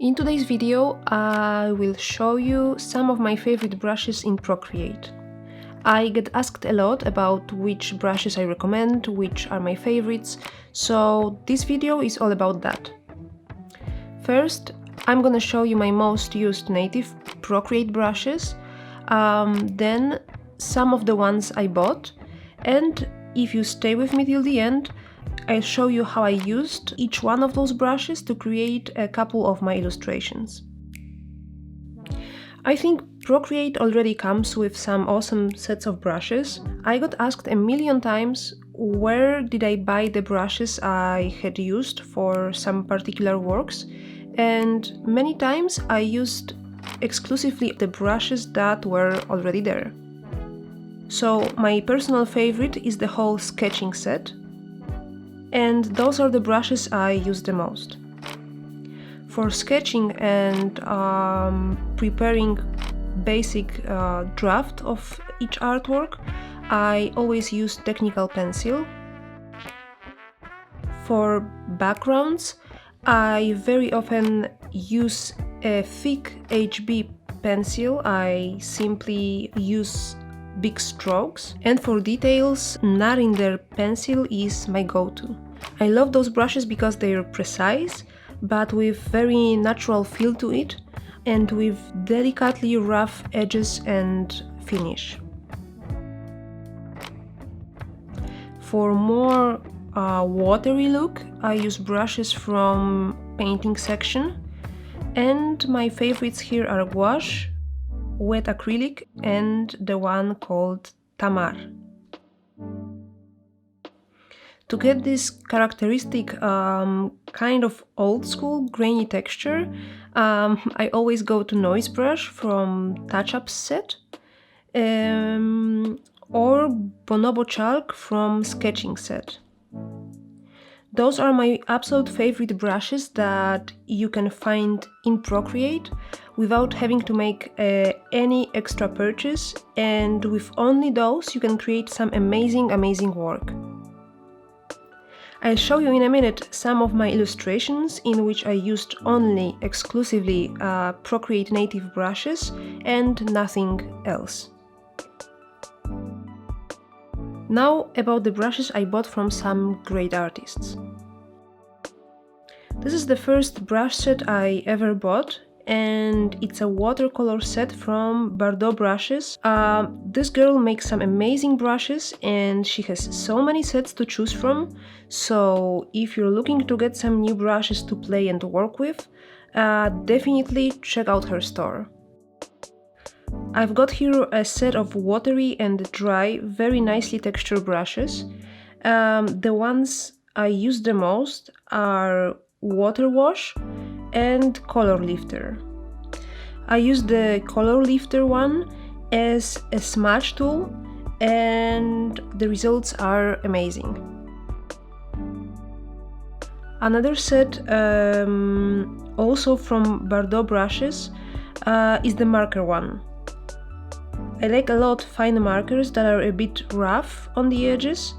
In today's video, I will show you some of my favorite brushes in Procreate. I get asked a lot about which brushes I recommend, which are my favorites, so this video is all about that. First, I'm gonna show you my most used native Procreate brushes, then some of the ones I bought, and if you stay with me till the end, I'll show you how I used each one of those brushes to create a couple of my illustrations. I think Procreate already comes with some awesome sets of brushes. I got asked a million times where did I buy the brushes I had used for some particular works, and many times I used exclusively the brushes that were already there. So my personal favorite is the whole sketching set, and those are the brushes I use the most. For sketching and preparing basic draft of each artwork, I always use technical pencil. For backgrounds, I very often use a thick HB pencil. I simply use big strokes, and for details, Narinder pencil is my go-to. I love those brushes because they're precise, but with very natural feel to it, and with delicately rough edges and finish. For more watery look, I use brushes from painting section, and my favorites here are Gouache Wet Acrylic and the one called Tamar. To get this characteristic kind of old school grainy texture, I always go to Noise Brush from Touch-Up Set or Bonobo Chalk from Sketching Set. Those are my absolute favorite brushes that you can find in Procreate without having to make any extra purchase, and with only those you can create some amazing work. I'll show you in a minute some of my illustrations in which I used only exclusively Procreate native brushes and nothing else. Now about the brushes I bought from some great artists. This is the first brush set I ever bought, and it's a watercolor set from Bordeaux Brushes. This girl makes some amazing brushes and she has so many sets to choose from, so if you're looking to get some new brushes to play and work with, definitely check out her store. I've got here a set of watery and dry, very nicely textured brushes. The ones I use the most are Water Wash and Color Lifter. I use the Color Lifter one as a smudge tool, and the results are amazing. Another set, also from Bordeaux Brushes, is the marker one. I like a lot fine markers that are a bit rough on the edges,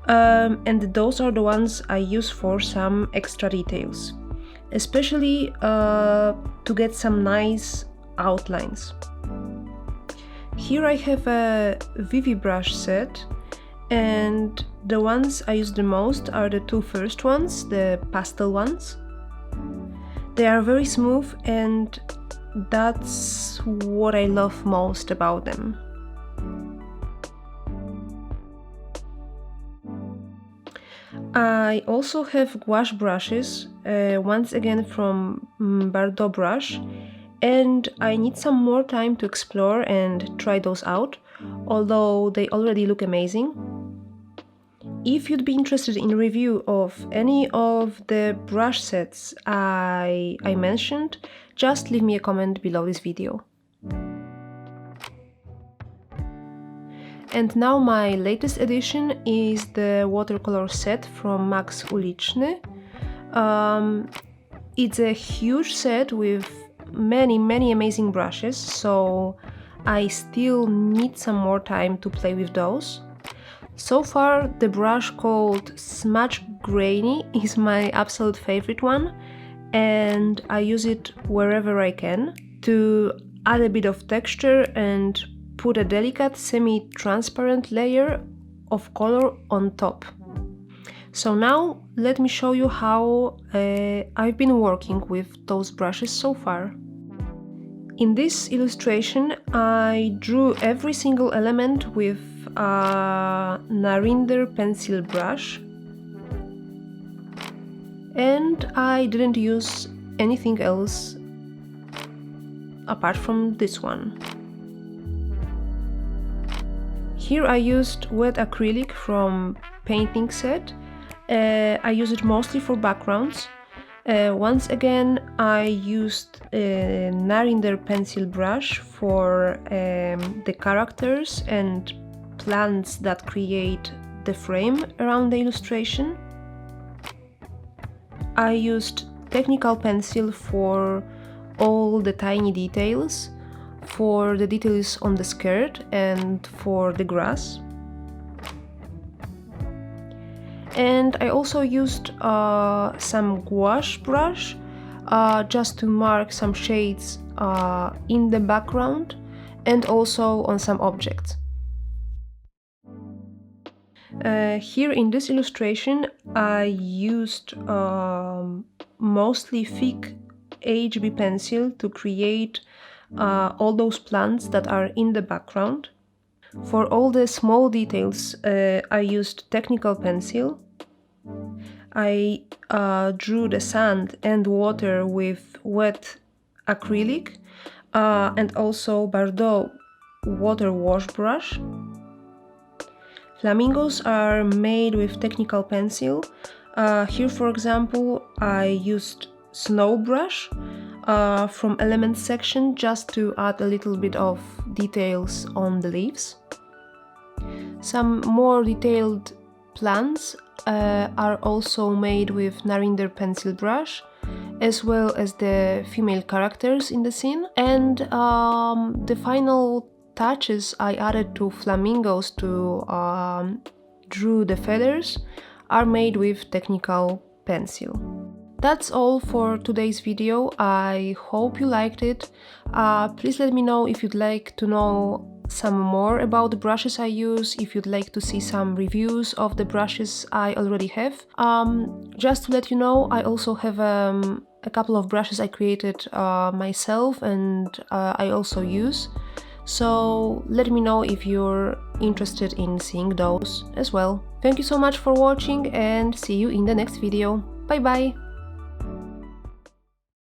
and those are the ones I use for some extra details, especially to get some nice outlines. Here I have a Vivi brush set, and the ones I use the most are the two first ones, the pastel ones. They are very smooth, and that's what I love most about them. I also have gouache brushes, once again from Bordeaux Brush, and I need some more time to explore and try those out, although they already look amazing. If you'd be interested in a review of any of the brush sets I mentioned, just leave me a comment below this video. And now my latest addition is the watercolor set from Max Uliczny. It's a huge set with many amazing brushes, so I still need some more time to play with those. So far, the brush called Smudge Grainy is my absolute favorite one, and I use it wherever I can to add a bit of texture and put a delicate semi-transparent layer of color on top. So now let me show you how I've been working with those brushes so far. In this illustration I drew every single element with a Narinder pencil brush, and I didn't use anything else apart from this one. Here I used wet acrylic from painting set. I use it mostly for backgrounds. Once again I used a Narinder pencil brush for the characters and plants that create the frame around the illustration. I used technical pencil for all the tiny details, for the details on the skirt and for the grass. And I also used some gouache brush just to mark some shades in the background and also on some objects. Here in this illustration I used mostly thick HB pencil to create all those plants that are in the background. For all the small details I used technical pencil. I drew the sand and water with wet acrylic and also Bordeaux water wash brush. Flamingos are made with technical pencil. Here, for example, I used snow brush from elements section just to add a little bit of details on the leaves. Some more detailed plants are also made with Narinder pencil brush, as well as the female characters in the scene. And the final touches I added to flamingos to draw the feathers are made with technical pencil. That's all for today's video. I hope you liked it. Please let me know if you'd like to know some more about the brushes I use, if you'd like to see some reviews of the brushes I already have. Just to let you know, I also have a couple of brushes I created myself and I also use. So let me know if you're interested in seeing those as well. Thank you so much for watching and see you in the next video. Bye bye!